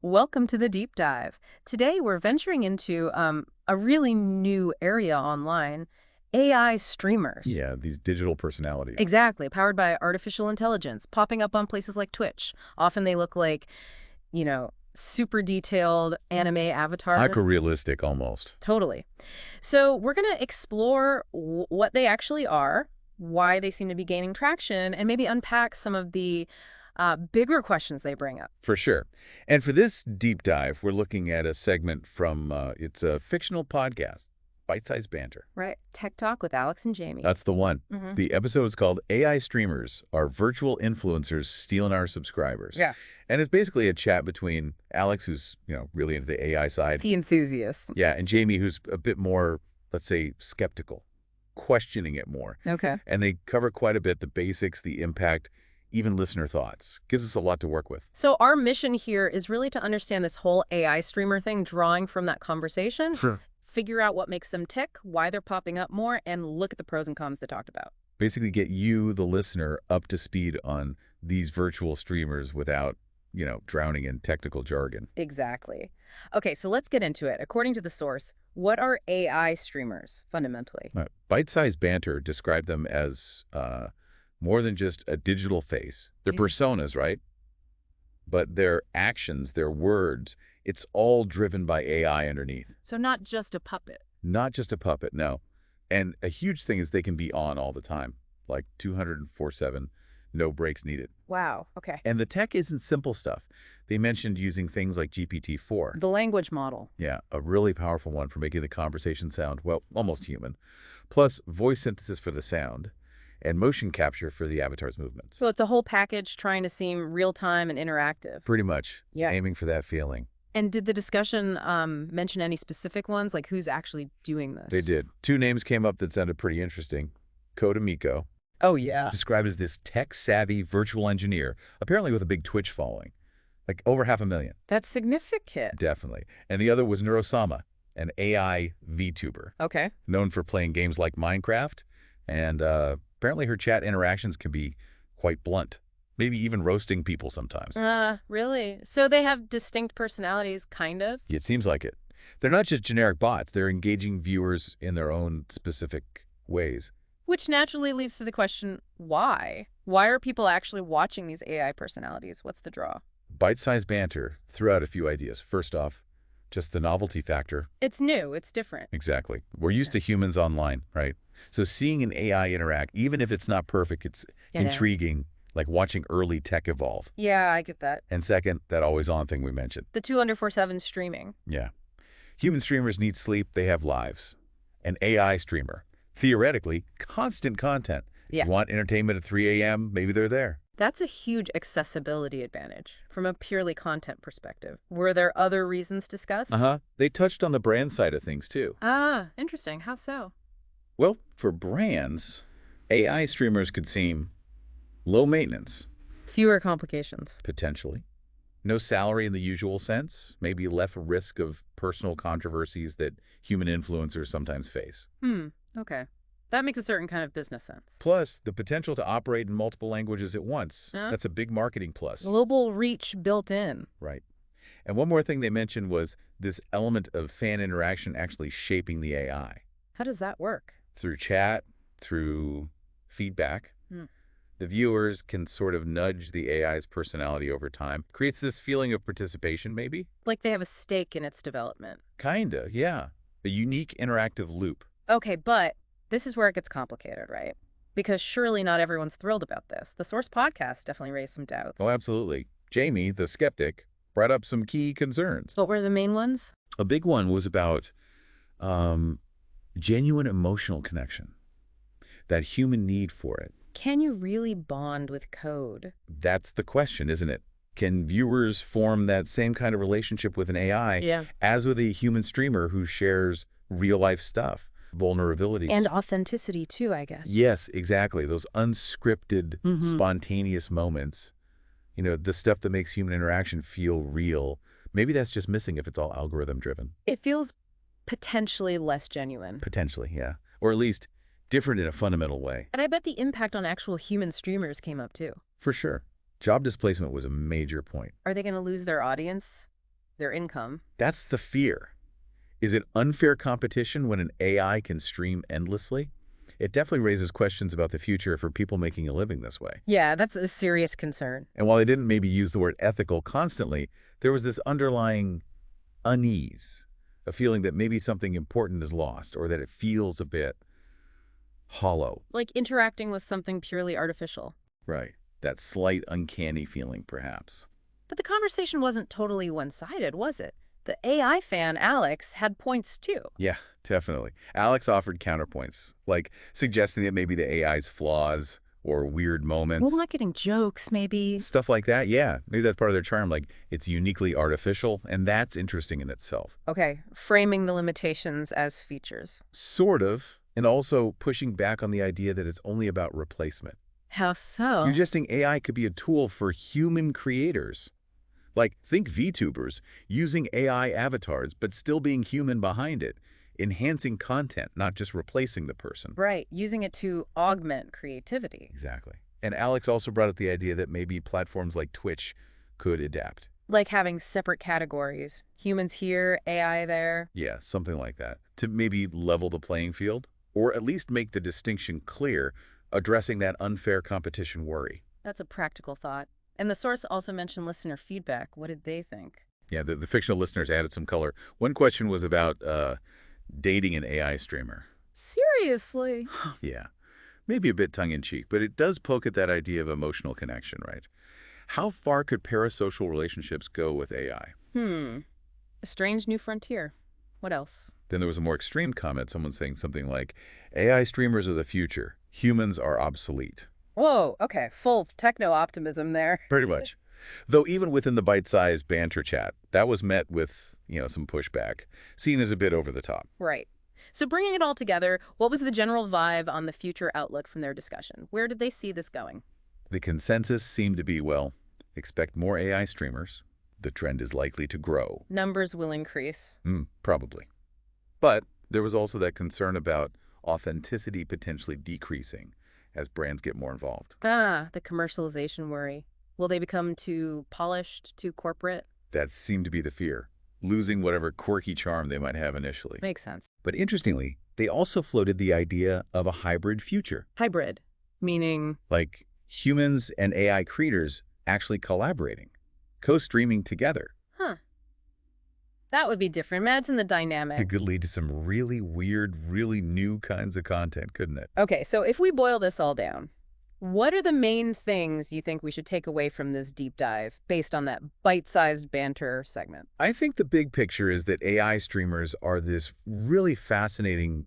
Welcome to the deep dive. Today we're venturing into a really new area online, AI streamers. Yeah, these digital personalities. Exactly, powered by artificial intelligence, popping up on places like Twitch. Often they look like, super detailed anime avatars. Hyper-realistic almost. Totally. So we're going to explore what they actually are, why they seem to be gaining traction, and maybe unpack some of the bigger questions they bring up. For sure. And for this deep dive, we're looking at a segment from, it's a fictional podcast, Bite-Sized Banter. Right. Tech Talk with Alex and Jamie. That's the one. Mm-hmm. The episode is called AI Streamers Are Virtual Influencers Stealing Our Subscribers. Yeah. And it's basically a chat between Alex, who's, really into the AI side. The enthusiast. Yeah, and Jamie, who's a bit more, let's say, skeptical, questioning it more. Okay. And they cover quite a bit, the basics, the impact, even listener thoughts. Gives us a lot to work with. So our mission here is really to understand this whole AI streamer thing, drawing from that conversation. Sure. Figure out what makes them tick, why they're popping up more, and look at the pros and cons they talked about. Basically get you, the listener, up to speed on these virtual streamers without, drowning in technical jargon. Exactly. Okay, so let's get into it. According to the source, what are AI streamers, fundamentally? Bite-Sized Banter described them as more than just a digital face. They're Yeah. personas, right? But their actions, their words, it's all driven by AI underneath. So not just a puppet. Not just a puppet, no. And a huge thing is they can be on all the time, like 204/7, no breaks needed. Wow, okay. And the tech isn't simple stuff. They mentioned using things like GPT-4. The language model. Yeah, a really powerful one for making the conversation sound, well, almost human. Plus, voice synthesis for the sound and motion capture for the avatar's movements. So it's a whole package trying to seem real-time and interactive. Pretty much. It's Yeah. aiming for that feeling. And did the discussion mention any specific ones, like who's actually doing this? They did. Two names came up that sounded pretty interesting. Koda Miko, Oh, yeah. described as this tech-savvy virtual engineer, apparently with a big Twitch following. Like over 500,000. That's significant. Definitely. And the other was Neurosama, an AI VTuber, Okay. known for playing games like Minecraft. And apparently her chat interactions can be quite blunt, maybe even roasting people sometimes. Really? So they have distinct personalities, kind of? It seems like it. They're not just generic bots. They're engaging viewers in their own specific ways. Which naturally leads to the question, why? Why are people actually watching these AI personalities? What's the draw? Bite-Sized Banter threw out a few ideas. First off, just the novelty factor. It's new. It's different. Exactly. We're used to humans online, right? So seeing an AI interact, even if it's not perfect, it's Yeah. intriguing, like watching early tech evolve. Yeah, I get that. And second, that always-on thing we mentioned. The 2/4/7 streaming. Yeah. Human streamers need sleep. They have lives. An AI streamer, theoretically, constant content. Yeah. You want entertainment at 3 a.m., maybe they're there. That's a huge accessibility advantage from a purely content perspective. Were there other reasons discussed? They touched on the brand side of things, too. Ah, interesting. How so? Well, for brands, AI streamers could seem low maintenance, Fewer complications. potentially. No salary in the usual sense, maybe less risk of personal controversies that human influencers sometimes face. Okay. That makes a certain kind of business sense. Plus, the potential to operate in multiple languages at once. Yeah. That's a big marketing plus. Global reach built in. Right. And one more thing they mentioned was this element of fan interaction actually shaping the AI. How does that work? Through chat, through feedback. Hmm. The viewers can sort of nudge the AI's personality over time. Creates this feeling of participation, maybe? Like they have a stake in its development. Kinda, yeah. A unique interactive loop. Okay, but this is where it gets complicated, right? Because surely not everyone's thrilled about this. The Source podcast definitely raised some doubts. Oh, absolutely. Jamie, the skeptic, brought up some key concerns. What were the main ones? A big one was about genuine emotional connection, that human need for it. Can you really bond with code? That's the question, isn't it? Can viewers form that same kind of relationship with an AI Yeah. as with a human streamer who shares real-life stuff, vulnerabilities? And authenticity too, I guess. Yes, exactly. Those unscripted, Mhm. spontaneous moments. The stuff that makes human interaction feel real. Maybe that's just missing if it's all algorithm-driven. It feels potentially less genuine. Potentially, yeah. Or at least different in a fundamental way. And I bet the impact on actual human streamers came up too. For sure. Job displacement was a major point. Are they going to lose their audience? their income. That's the fear. Is it unfair competition when an AI can stream endlessly? It definitely raises questions about the future for people making a living this way. Yeah, that's a serious concern. And while they didn't maybe use the word ethical constantly, there was this underlying unease, a feeling that maybe something important is lost or that it feels a bit hollow. Like interacting with something purely artificial. Right. That slight uncanny feeling, perhaps. But the conversation wasn't totally one-sided, was it? The AI fan, Alex, had points too. Yeah, definitely. Alex offered counterpoints, like suggesting that maybe the AI's flaws or weird moments, Well, not getting jokes, maybe. stuff like that. Yeah, maybe that's part of their charm. Like, it's uniquely artificial, and that's interesting in itself. Okay, framing the limitations as features. Sort of, and also pushing back on the idea that it's only about replacement. How so? Suggesting AI could be a tool for human creators. Like, think VTubers using AI avatars, but still being human behind it, enhancing content, not just replacing the person. Right, using it to augment creativity. Exactly. And Alex also brought up the idea that maybe platforms like Twitch could adapt. Like having separate categories. Humans here, AI there. Yeah, something like that. To maybe level the playing field, or at least make the distinction clear, addressing that unfair competition worry. That's a practical thought. And the source also mentioned listener feedback. What did they think? Yeah, the fictional listeners added some color. One question was about dating an AI streamer. Seriously? Yeah, maybe a bit tongue-in-cheek, but it does poke at that idea of emotional connection, right? How far could parasocial relationships go with AI? A strange new frontier. What else? Then there was a more extreme comment, someone saying something like, AI streamers are the future. Humans are obsolete. Whoa, okay, full techno-optimism there. Pretty much. Though even within the bite-sized banter chat, that was met with, some pushback, seen as a bit over the top. Right. So bringing it all together, what was the general vibe on the future outlook from their discussion? Where did they see this going? The consensus seemed to be, well, expect more AI streamers. The trend is likely to grow. Numbers will increase. Probably. But there was also that concern about authenticity potentially decreasing as brands get more involved. Ah, the commercialization worry. Will they become too polished, too corporate? That seemed to be the fear, losing whatever quirky charm they might have initially. Makes sense. But interestingly, they also floated the idea of a hybrid future, Hybrid, meaning like humans and AI creators actually collaborating, co-streaming together. that would be different. Imagine the It dynamic. could lead to some really weird, really new kinds of content, couldn't it? Okay, so if we boil this all down, what are the main things you think we should take away from this deep dive based on that bite-sized banter segment? I think the big picture is that AI streamers are this really fascinating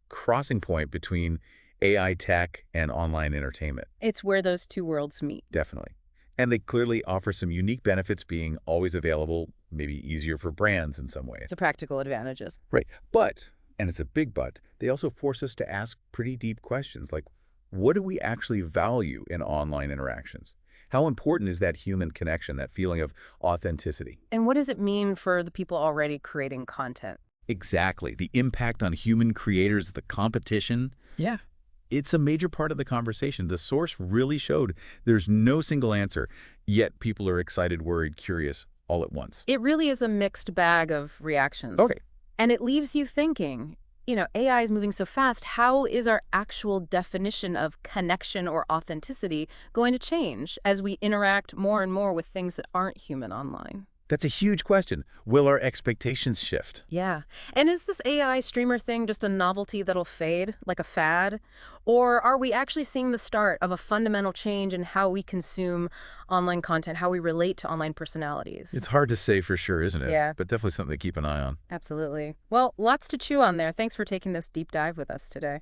crossing point between AI tech and online entertainment. It's where those two worlds meet. Definitely. And they clearly offer some unique benefits, being always available, maybe easier for brands in some ways. The practical advantages. Right. But, and it's a big but, they also force us to ask pretty deep questions like, what do we actually value in online interactions? How important is that human connection, that feeling of authenticity? And what does it mean for the people already creating content? Exactly. The impact on human creators, the competition. Yeah. It's a major part of the conversation. The source really showed there's no single answer, yet people are excited, worried, curious, all at once. It really is a mixed bag of reactions. Okay. And it leaves you thinking, AI is moving so fast. How is our actual definition of connection or authenticity going to change as we interact more and more with things that aren't human online? That's a huge question. Will our expectations shift? Yeah. And is this AI streamer thing just a novelty that'll fade, like a fad? Or are we actually seeing the start of a fundamental change in how we consume online content, how we relate to online personalities? It's hard to say for sure, isn't it? Yeah. But definitely something to keep an eye on. Absolutely. Well, lots to chew on there. Thanks for taking this deep dive with us today.